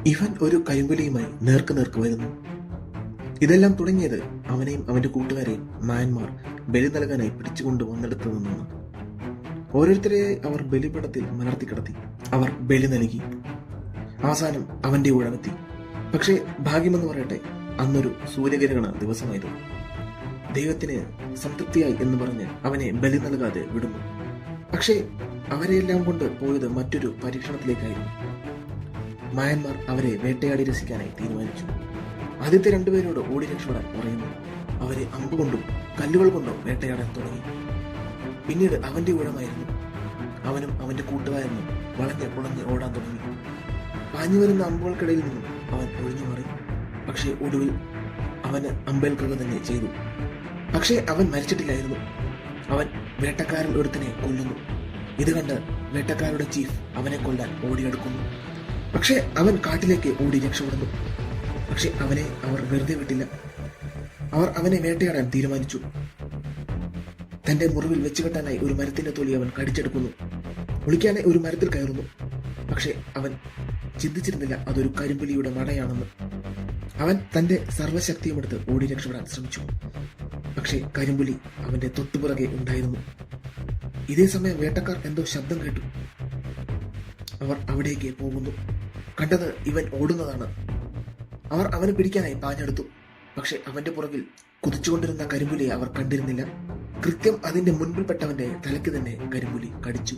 ഇവൻ ഒരു കരിമ്പുലിയുമായി നേർക്ക് വരുന്നു. ഇതെല്ലാം തുടങ്ങിയത് അവനെയും അവന്റെ കൂട്ടുകാരെയും മായന്മാർ ബലി നൽകാനായി പിടിച്ചുകൊണ്ട് വന്നെടുത്തു നിന്നാണ്. ഓരോരുത്തരെ അവർ ബലിപീഠത്തിൽ മലർത്തി കിടത്തി. അവർ ബലി നൽകി. അവസാനം അവന്റെ ഊഴമെത്തി. പക്ഷേ ഭാഗ്യമെന്ന് പറയട്ടെ, അന്നൊരു സൂര്യഗ്രഹണ ദിവസമായിരുന്നു. ദൈവത്തിന് സംതൃപ്തിയായി എന്ന് പറഞ്ഞ് അവനെ ബലി നൽകാതെ വിടുന്നു. പക്ഷേ അവരെയെല്ലാം കൊണ്ട് പോയത് മറ്റൊരു പരീക്ഷണത്തിലേക്കായിരുന്നു. മായന്മാർ അവരെ വേട്ടയാടി രസിക്കാനായി തീരുമാനിച്ചു. ആദ്യത്തെ രണ്ടുപേരോട് ഓടി രക്ഷപ്പെടാൻ പറയുന്നു. അവരെ അമ്പുകൊണ്ടും കല്ലുകൾ കൊണ്ടും വേട്ടയാടാൻ തുടങ്ങി. പിന്നീട് അവന്റെ ഊഴമായിരുന്നു. അവനും അവന്റെ കൂട്ടുകാരനും വളഞ്ഞ് പുളഞ്ഞ് ഓടാൻ തുടങ്ങി. പാഞ്ഞു വരുന്ന അമ്പുകൾക്കിടയിൽ നിന്നും അവൻ ഒഴിഞ്ഞു മാറി. പക്ഷേ ഒടുവിൽ അവന് അമ്പേൽക്കുക തന്നെ ചെയ്തു. പക്ഷേ അവൻ മരിച്ചിട്ടില്ലായിരുന്നു. അവൻ വേട്ടക്കാരിൽ ഒരുത്തനെ കൊല്ലുന്നു. ഇത് കണ്ട് വേട്ടക്കാരുടെ ചീഫ് അവനെ കൊല്ലാൻ ഓടിയെടുക്കുന്നു. പക്ഷേ അവൻ കാട്ടിലേക്ക് ഓടി രക്ഷപ്പെടുന്നു. പക്ഷെ അവനെ അവർ വെറുതെ വിട്ടില്ല. അവർ അവനെ വേട്ടയാടാൻ തീരുമാനിച്ചു. തന്റെ മുറിവിൽ വെച്ച് കെട്ടാനായി ഒരു മരത്തിന്റെ തൊലി അവൻ കടിച്ചെടുക്കുന്നു. ഒളിക്കാനായി ഒരു മരത്തിൽ കയറുന്നു. പക്ഷെ അവൻ ചിന്തിച്ചിരുന്നില്ല അതൊരു കരിമ്പുലിയുടെ മടയാണെന്ന്. അവൻ തന്റെ സർവ്വശക്തിയുമെടുത്ത് ഓടി രക്ഷപ്പെടാൻ ശ്രമിച്ചു. പക്ഷേ കരിമ്പുലി അവന്റെ തൊട്ടുപിറകെ ഉണ്ടായിരുന്നു. ഇതേ സമയം വേട്ടക്കാർ എന്തോ ശബ്ദം കേട്ടു. അവർ അവിടേക്ക് പോകുന്നു. കണ്ടത് ഇവൻ ഓടുന്നതാണ്. അവർ അവനെ പിടിക്കാനായി പാഞ്ഞെടുത്തു. പക്ഷെ അവന്റെ പുറകിൽ കുതിച്ചുകൊണ്ടിരുന്ന കരിമ്പുലിയെ അവർ കണ്ടിരുന്നില്ല. കൃത്യം അതിന്റെ മുൻപിൽപ്പെട്ടവന്റെ തലയ്ക്ക് തന്നെ കരിമ്പുലി കടിച്ചു.